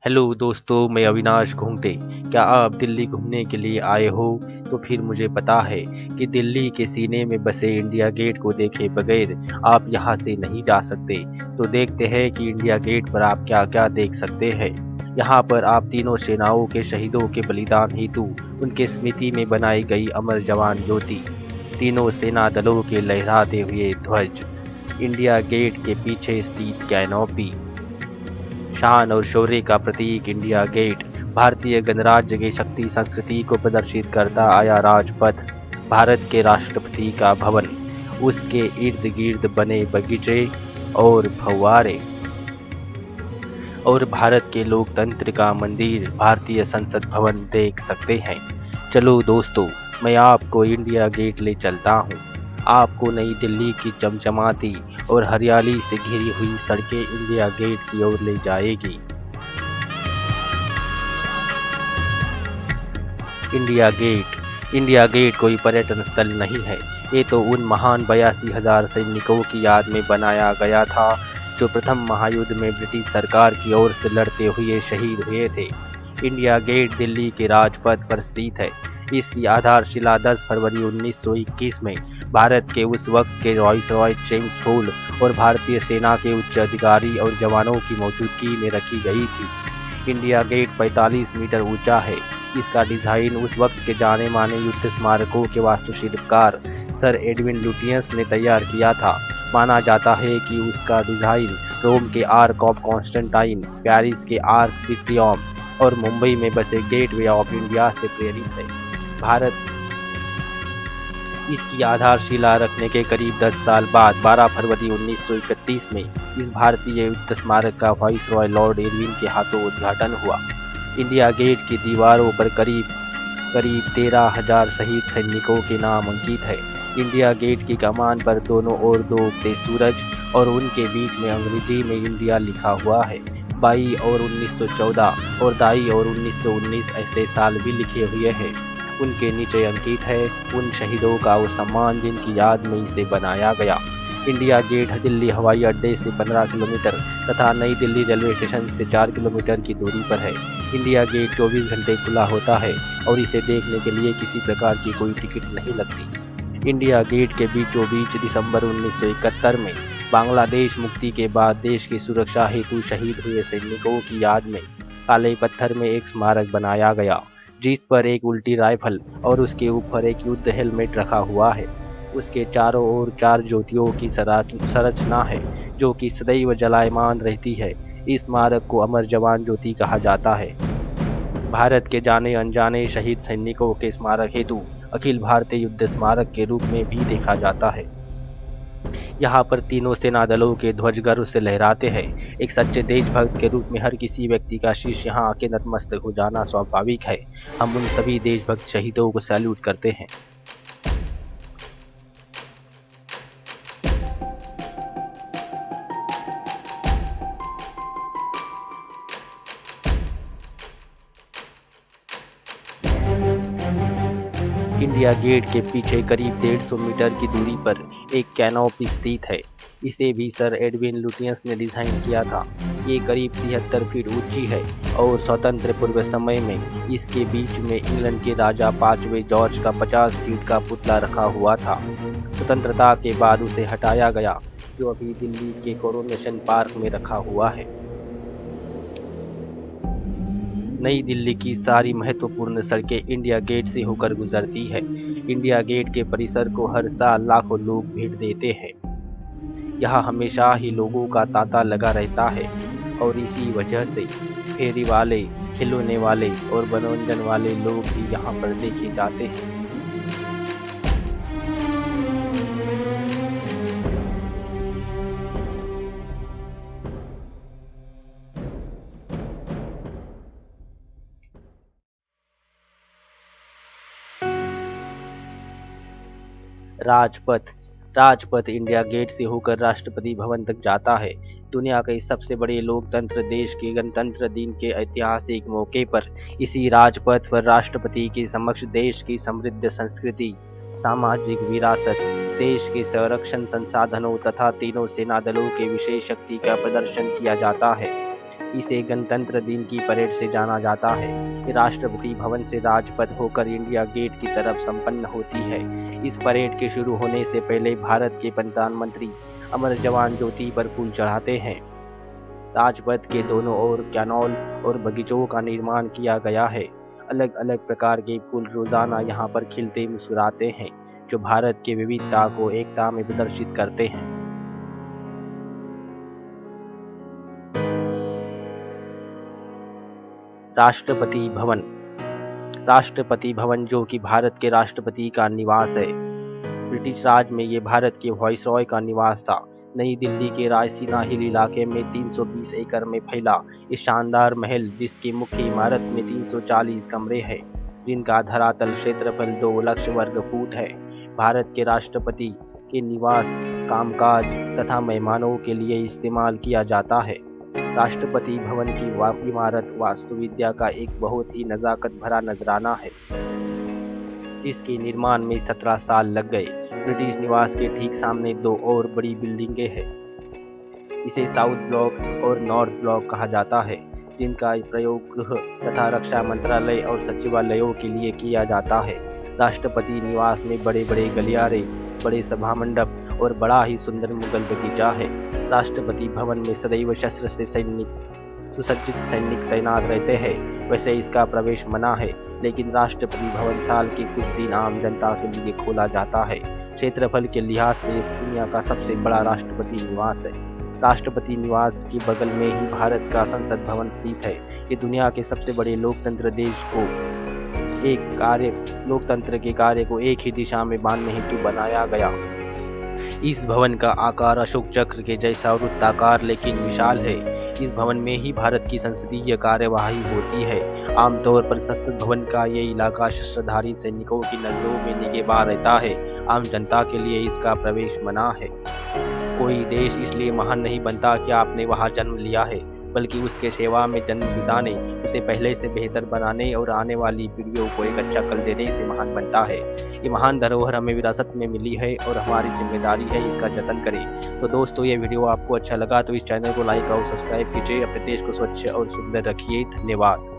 Hello दोस्तों, मैं अविनाश घुंगटे। क्या आप दिल्ली घूमने के लिए आए हो? तो फिर मुझे पता है कि दिल्ली के सीने में बसे इंडिया गेट को देखे बगैर आप यहाँ से नहीं जा सकते। तो देखते हैं कि इंडिया गेट पर आप क्या-क्या देख सकते हैं। यहाँ पर आप तीनों सेनाओं के शहीदों के बलिदान हेतु उनके स्मृति में बनाई गई अमर जवान ज्योति, तीनों सेना दलों के लहराते हुए ध्वज, इंडिया गेट के पीछे स्थित कैनोपी, शान और शौर्य का प्रतीक इंडिया गेट, भारतीय गणराज्य की शक्ति संस्कृति को प्रदर्शित करता आया राजपथ, भारत के राष्ट्रपति का भवन, उसके इर्द गिर्द बने बगीचे और फव्वारे, और भारत के लोकतंत्र का मंदिर भारतीय संसद भवन देख सकते हैं। चलो दोस्तों, मैं आपको इंडिया गेट ले चलता हूँ। आपको नई दिल्ली की चमचमाती और हरियाली से घिरी हुई सड़कें इंडिया गेट की ओर ले जाएगी। इंडिया गेट कोई पर्यटन स्थल नहीं है। ये तो उन महान 82,000 सैनिकों की याद में बनाया गया था जो प्रथम महायुद्ध में ब्रिटिश सरकार की ओर से लड़ते हुए शहीद हुए थे। इंडिया गेट दिल्ली के राजपथ पर स्थित है। इसकी आधारशिला 10 फरवरी 1921 में भारत के उस वक्त के वाइसरॉय जेम्स फूल और भारतीय सेना के उच्च अधिकारी और जवानों की मौजूदगी में रखी गई थी। इंडिया गेट 45 मीटर ऊंचा है। इसका डिजाइन उस वक्त के जाने माने युद्ध स्मारकों के वास्तुशिल्पकार सर एडविन लुटियंस ने तैयार किया था। माना जाता है कि उसका डिजाइन रोम के आर्क ऑफ कॉन्स्टेंटाइन, पेरिस के आर्क द ट्रियोम्फ और मुंबई में बसे गेटवे ऑफ इंडिया से प्रेरित है। भारत इसकी आधारशिला रखने के करीब 10 साल बाद 12 फरवरी 1931 में इस भारतीय युद्ध स्मारक का वाइसरॉय लॉर्ड इरविन के हाथों उद्घाटन हुआ। इंडिया गेट की दीवारों पर करीब करीब 13,000 शहीद सैनिकों के नाम अंकित है। इंडिया गेट की कमान पर दोनों ओर दो उगते सूरज और उनके बीच में अंग्रेजी में इंडिया लिखा हुआ है। बाई और 1914 और दाई और 1919 ऐसे साल भी लिखे हुए हैं। उनके नीचे अंकित है उन शहीदों का वो सम्मान जिनकी याद में इसे बनाया गया। इंडिया गेट दिल्ली हवाई अड्डे से 15 किलोमीटर तथा नई दिल्ली रेलवे स्टेशन से 4 किलोमीटर की दूरी पर है। इंडिया गेट 24 घंटे खुला होता है और इसे देखने के लिए किसी प्रकार की कोई टिकट नहीं लगती। इंडिया गेट के बीचों बीच दिसंबर 1971 में बांग्लादेश मुक्ति के बाद देश की सुरक्षा हेतु शहीद हुए सैनिकों की याद में काले पत्थर में एक स्मारक बनाया गया, जिस पर एक उल्टी राइफल और उसके ऊपर एक युद्ध हेलमेट रखा हुआ है। उसके चारों ओर 4 ज्योतियों की संरचना है जो कि सदैव जलायमान रहती है। इस स्मारक को अमर जवान ज्योति कहा जाता है। भारत के जाने अनजाने शहीद सैनिकों के स्मारक हेतु अखिल भारतीय युद्ध स्मारक के रूप में भी देखा जाता है। यहाँ पर तीनों सेना दलों के ध्वज गर्व से लहराते हैं। एक सच्चे देशभक्त के रूप में हर किसी व्यक्ति का शीश यहाँ आके नतमस्तक हो जाना स्वाभाविक है। हम उन सभी देशभक्त शहीदों को सैल्यूट करते हैं। इंडिया गेट के पीछे करीब 150 मीटर की दूरी पर एक कैनोपी स्थित है। इसे भी सर एडविन लुटियंस ने डिजाइन किया था। ये करीब 73 फीट ऊंची है और स्वतंत्र पूर्व समय में इसके बीच में इंग्लैंड के राजा 5वें जॉर्ज का 50 फीट का पुतला रखा हुआ था। स्वतंत्रता के बाद उसे हटाया गया, जो अभी दिल्ली के कोरोनेशन पार्क में रखा हुआ है। नई दिल्ली की सारी महत्वपूर्ण सड़कें इंडिया गेट से होकर गुजरती है। इंडिया गेट के परिसर को हर साल लाखों लोग भेंट देते हैं। यहाँ हमेशा ही लोगों का तांता लगा रहता है और इसी वजह से फेरी वाले, खिलौने वाले और मनोरंजन वाले लोग भी यहाँ पर देखे जाते हैं। राजपथ राजपथ इंडिया गेट से होकर राष्ट्रपति भवन तक जाता है। दुनिया के सबसे बड़े लोकतंत्र देश के गणतंत्र दिन के ऐतिहासिक मौके पर इसी राजपथ पर राष्ट्रपति के समक्ष देश की समृद्ध संस्कृति, सामाजिक विरासत, देश के संरक्षण संसाधनों तथा तीनों सेना दलों के विशेष शक्ति का प्रदर्शन किया जाता है। इसे गणतंत्र दिन की परेड से जाना जाता है। ये राष्ट्रपति भवन से राजपथ होकर इंडिया गेट की तरफ संपन्न होती है। इस परेड के शुरू होने से पहले भारत के प्रधानमंत्री अमर जवान ज्योति पर फूल चढ़ाते हैं। राजपथ के दोनों ओर कैनोल और बगीचों का निर्माण किया गया है। अलग अलग प्रकार के फूल रोजाना यहाँ पर खिलते मुस्कुराते हैं, जो भारत की विविधता को एकता में प्रदर्शित करते हैं। राष्ट्रपति भवन। राष्ट्रपति भवन, जो कि भारत के राष्ट्रपति का निवास है, ब्रिटिश राज में ये भारत के वायसरॉय का निवास था। नई दिल्ली के रायसीना हिल इलाके में 320 एकड़ में फैला इस शानदार महल, जिसकी मुख्य इमारत में 340 कमरे हैं, जिनका धरातल क्षेत्रफल 2 लाख वर्ग फुट है, भारत के राष्ट्रपति के निवास, कामकाज तथा मेहमानों के लिए इस्तेमाल किया जाता है। राष्ट्रपति भवन की इमारत वास्तुविद्या का एक बहुत ही नजाकत भरा नजराना है। इसके निर्माण में 17 साल लग गए। ब्रिटिश निवास के ठीक सामने 2 और बड़ी बिल्डिंगें हैं। इसे साउथ ब्लॉक और नॉर्थ ब्लॉक कहा जाता है, जिनका प्रयोग गृह तथा रक्षा मंत्रालय और सचिवालयों के लिए किया जाता है। राष्ट्रपति निवास में बड़े बड़े गलियारे, बड़े सभा मंडप और बड़ा ही सुंदर मुगल बगीचा है। राष्ट्रपति भवन में सदैव शस्त्र से सुसज्जित सैनिक तैनात रहते हैं। वैसे इसका प्रवेश मना है, लेकिन राष्ट्रपति भवन साल के कुछ दिन आम जनता के लिए खोला जाता है। क्षेत्रफल के लिहाज से इस दुनिया का सबसे बड़ा राष्ट्रपति निवास है। राष्ट्रपति निवास के बगल में ही भारत का संसद भवन स्थित है। ये दुनिया के सबसे बड़े लोकतंत्र के कार्य को एक ही दिशा में बांधने हेतु बनाया गया। इस भवन का आकार अशोक चक्र के जैसा वृत्ताकार लेकिन विशाल है। इस भवन में ही भारत की संसदीय कार्यवाही होती है। आमतौर पर संसद भवन का ये इलाका शस्त्रधारी सैनिकों की नजरों में निगहबान रहता है। आम जनता के लिए इसका प्रवेश मना है। कोई देश इसलिए महान नहीं बनता कि आपने वहां जन्म लिया है, बल्कि उसके सेवा में जन्म बिताने, उसे पहले से बेहतर बनाने और आने वाली पीढ़ियों को एक अच्छा कल देने से महान बनता है। ये महान धरोहर हमें विरासत में मिली है और हमारी जिम्मेदारी है इसका जतन करें। तो दोस्तों, ये वीडियो आपको अच्छा लगा तो इस चैनल को लाइक और सब्सक्राइब कीजिए। अपने देश को स्वच्छ और सुंदर रखिए। धन्यवाद।